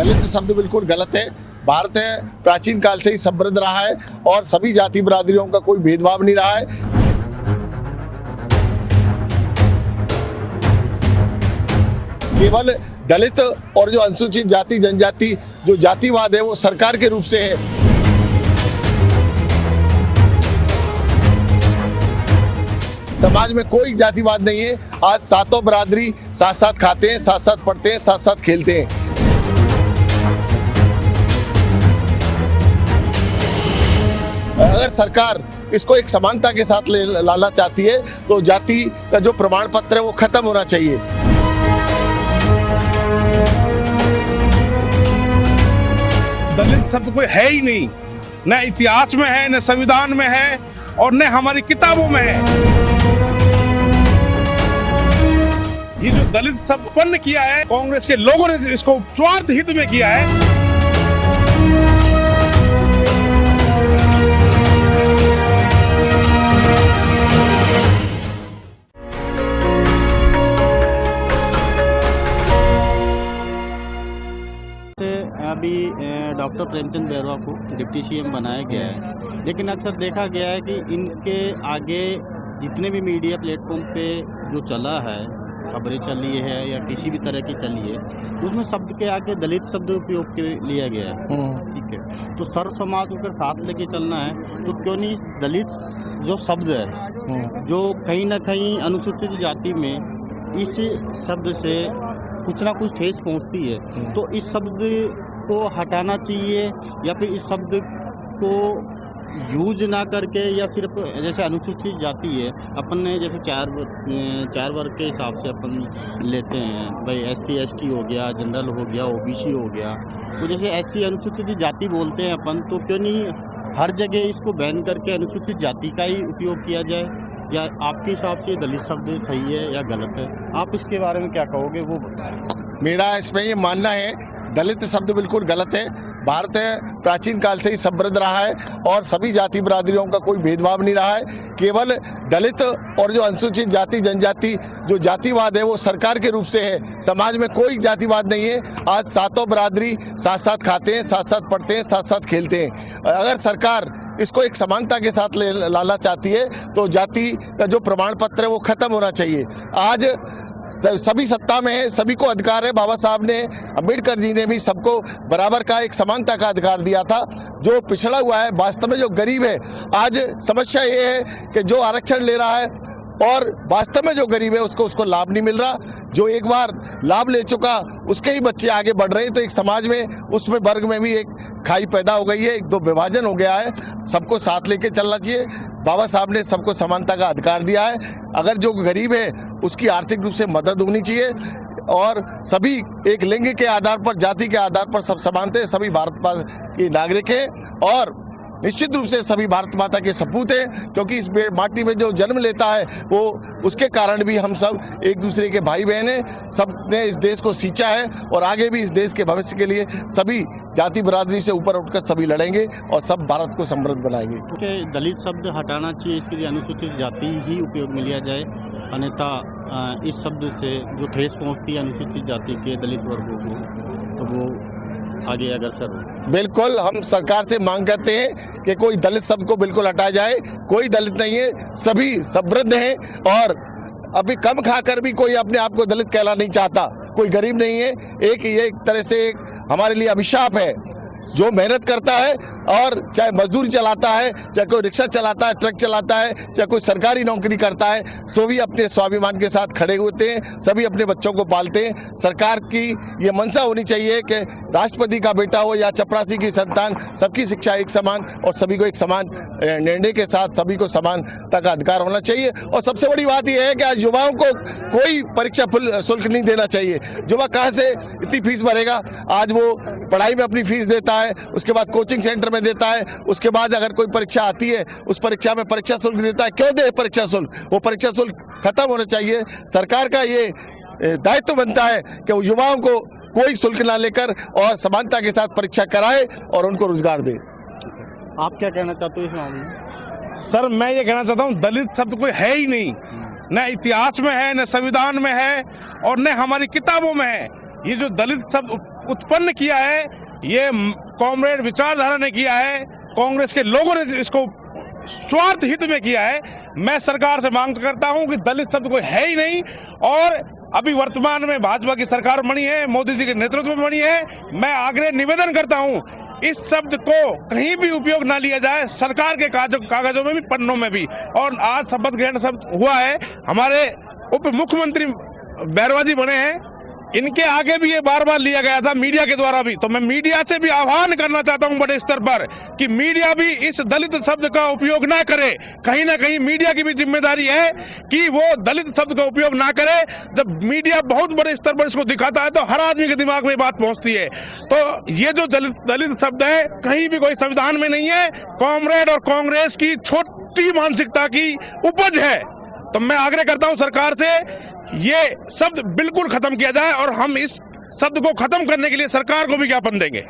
दलित शब्द बिल्कुल गलत है। भारत है प्राचीन काल से ही समृद्ध रहा है और सभी जाति बिरादरियों का कोई भेदभाव नहीं रहा है। केवल दलित और जो अनुसूचित जाति जनजाति जो जातिवाद है वो सरकार के रूप से है। समाज में कोई जातिवाद नहीं है। आज सातों बिरादरी साथ साथ खाते हैं, साथ साथ पढ़ते हैं, साथ साथ खेलते हैं। अगर सरकार इसको एक समानता के साथ लाना चाहती है तो जाति का जो प्रमाण पत्र है वो खत्म होना चाहिए। दलित शब्द कोई है ही नहीं, न इतिहास में है, न संविधान में है और न हमारी किताबों में है। ये जो दलित शब्द उत्पन्न किया है कांग्रेस के लोगों ने इसको स्वार्थ हित में किया है। अभी डॉक्टर प्रेमचंद बैरवा को डिप्टी सीएम बनाया गया है, लेकिन अक्सर देखा गया है कि इनके आगे जितने भी मीडिया प्लेटफॉर्म पे जो चला है, खबरें चली है या किसी भी तरह की चली है, उसमें शब्द के आगे दलित शब्द उपयोग के लिया गया है। ठीक है, तो सर्व समाज को अगर साथ लेके चलना है तो क्यों नहीं इस दलित जो शब्द है जो कहीं ना कहीं अनुसूचित जाति में इस शब्द से कुछ ना कुछ ठेस पहुंचती है, तो इस शब्द को हटाना चाहिए या फिर इस शब्द को यूज ना करके या सिर्फ जैसे अनुसूचित जाति है अपन ने जैसे चार वर्ग के हिसाब से अपन लेते हैं भाई, SC ST हो गया, जनरल हो गया, OBC हो गया, तो जैसे SC अनुसूचित जाति बोलते हैं अपन, तो क्यों नहीं हर जगह इसको बैन करके अनुसूचित जाति का ही उपयोग किया जाए? या आपके हिसाब से दलित शब्द सही है या गलत है? आप इसके बारे में क्या कहोगे वो बताएं। मेरा इसमें ये मानना है दलित शब्द बिल्कुल गलत है। भारत है प्राचीन काल से ही समृद्ध रहा है और सभी जाति बिरादरियों का कोई भेदभाव नहीं रहा है। केवल दलित और जो अनुसूचित जाति जनजाति जो जातिवाद है वो सरकार के रूप से है। समाज में कोई जातिवाद नहीं है। आज सातों बिरादरी साथ साथ खाते हैं, साथ साथ पढ़ते हैं, साथ साथ खेलते हैं। अगर सरकार इसको एक समानता के साथ लाना चाहती है तो जाति का जो प्रमाण पत्र है वो खत्म होना चाहिए। आज सभी सत्ता में है, सभी को अधिकार है। बाबा साहब ने, अम्बेडकर जी ने भी सबको बराबर का एक समानता का अधिकार दिया था। जो पिछड़ा हुआ है, वास्तव में जो गरीब है, आज समस्या ये है कि जो आरक्षण ले रहा है और वास्तव में जो गरीब है उसको लाभ नहीं मिल रहा। जो एक बार लाभ ले चुका उसके ही बच्चे आगे बढ़ रहे हैं, तो एक समाज में उसमें वर्ग में भी एक खाई पैदा हो गई है, एक दो विभाजन हो गया है। सबको साथ लेके चलना चाहिए। बाबा साहब ने सबको समानता का अधिकार दिया है। अगर जो गरीब है उसकी आर्थिक रूप से मदद होनी चाहिए और सभी एक लिंग के आधार पर, जाति के आधार पर सब समान थे। सभी भारत के नागरिक हैं और निश्चित रूप से सभी भारत माता के सपूत हैं, क्योंकि इस माटी में जो जन्म लेता है वो उसके कारण भी हम सब एक दूसरे के भाई बहन हैं। सब ने इस देश को सींचा है और आगे भी इस देश के भविष्य के लिए सभी जाति बिरादरी से ऊपर उठकर सभी लड़ेंगे और सब भारत को समृद्ध बनाएंगे। क्योंकि दलित शब्द हटाना चाहिए, इसके लिए अनुसूचित जाति ही उपयोग में लिया जाए, अन्यथा इस शब्द से जो ठेस पहुँचती है अनुसूचित जाति के दलित वर्गों को, तो वो आगे अग्रसर हो। बिल्कुल हम सरकार से मांग करते हैं कि कोई दलित शब्द को बिल्कुल हटाया जाए। कोई दलित नहीं है, सभी समृद्ध हैं और अभी कम खाकर भी कोई अपने आप को दलित कहना नहीं चाहता। कोई गरीब नहीं है। एक तरह से हमारे लिए अभिशाप है। जो मेहनत करता है और चाहे मजदूरी चलाता है, चाहे कोई रिक्शा चलाता है, ट्रक चलाता है, चाहे कोई सरकारी नौकरी करता है, सभी अपने स्वाभिमान के साथ खड़े होते हैं, सभी अपने बच्चों को पालते हैं। सरकार की ये मंशा होनी चाहिए कि राष्ट्रपति का बेटा हो या चपरासी की संतान, सबकी शिक्षा एक समान और सभी को एक समान निर्णय के साथ सभी को समानता का अधिकार होना चाहिए। और सबसे बड़ी बात यह है कि आज युवाओं को कोई परीक्षा शुल्क नहीं देना चाहिए। युवा कहाँ से इतनी फीस भरेगा? आज वो पढ़ाई में अपनी फीस देता है, उसके बाद कोचिंग सेंटर में देता है, उसके बाद अगर कोई परीक्षा आती है उस परीक्षा में परीक्षा शुल्क देता है। क्यों दे परीक्षा शुल्क? वो परीक्षा शुल्क खत्म होना चाहिए। सरकार का ये दायित्व बनता है कि वो युवाओं को कोई शुल्क ना लेकर और समानता के साथ परीक्षा कराए और उनको रोजगार दे। आप क्या कहना चाहते हो इस मामले में? सर मैं ये कहना चाहता हूँ दलित शब्द कोई है ही नहीं, न इतिहास में है, न संविधान में है और न हमारी किताबों में है। ये जो दलित शब्द उत्पन्न किया है ये कॉमरेड विचारधारा ने किया है, कांग्रेस के लोगों ने इसको स्वार्थ हित में किया है। मैं सरकार से मांग करता हूं कि दलित शब्द कोई है ही नहीं, और अभी वर्तमान में भाजपा की सरकार बनी है, मोदी जी के नेतृत्व में बनी है। मैं आग्रह निवेदन करता हूं इस शब्द को कहीं भी उपयोग ना लिया जाए, सरकार के कागजों में भी, पन्नों में भी। और आज शपथ ग्रहण शब्द हुआ है, हमारे उप मुख्यमंत्री बैरवा जी बने हैं, इनके आगे भी ये बार बार लिया गया था मीडिया के द्वारा भी। तो मैं मीडिया से भी आह्वान करना चाहता हूं बड़े स्तर पर कि मीडिया भी इस दलित शब्द का उपयोग ना करे। कहीं ना कहीं मीडिया की भी जिम्मेदारी है कि वो दलित शब्द का उपयोग ना करे। जब मीडिया बहुत बड़े स्तर पर इसको दिखाता है तो हर आदमी के दिमाग में बात पहुंचती है। तो ये जो दलित शब्द है कहीं भी कोई संविधान में नहीं है, कॉमरेड और कांग्रेस की छोटी मानसिकता की उपज है। तो मैं आग्रह करता हूं सरकार से ये शब्द बिल्कुल खत्म किया जाए, और हम इस शब्द को खत्म करने के लिए सरकार को भी ज्ञापन देंगे।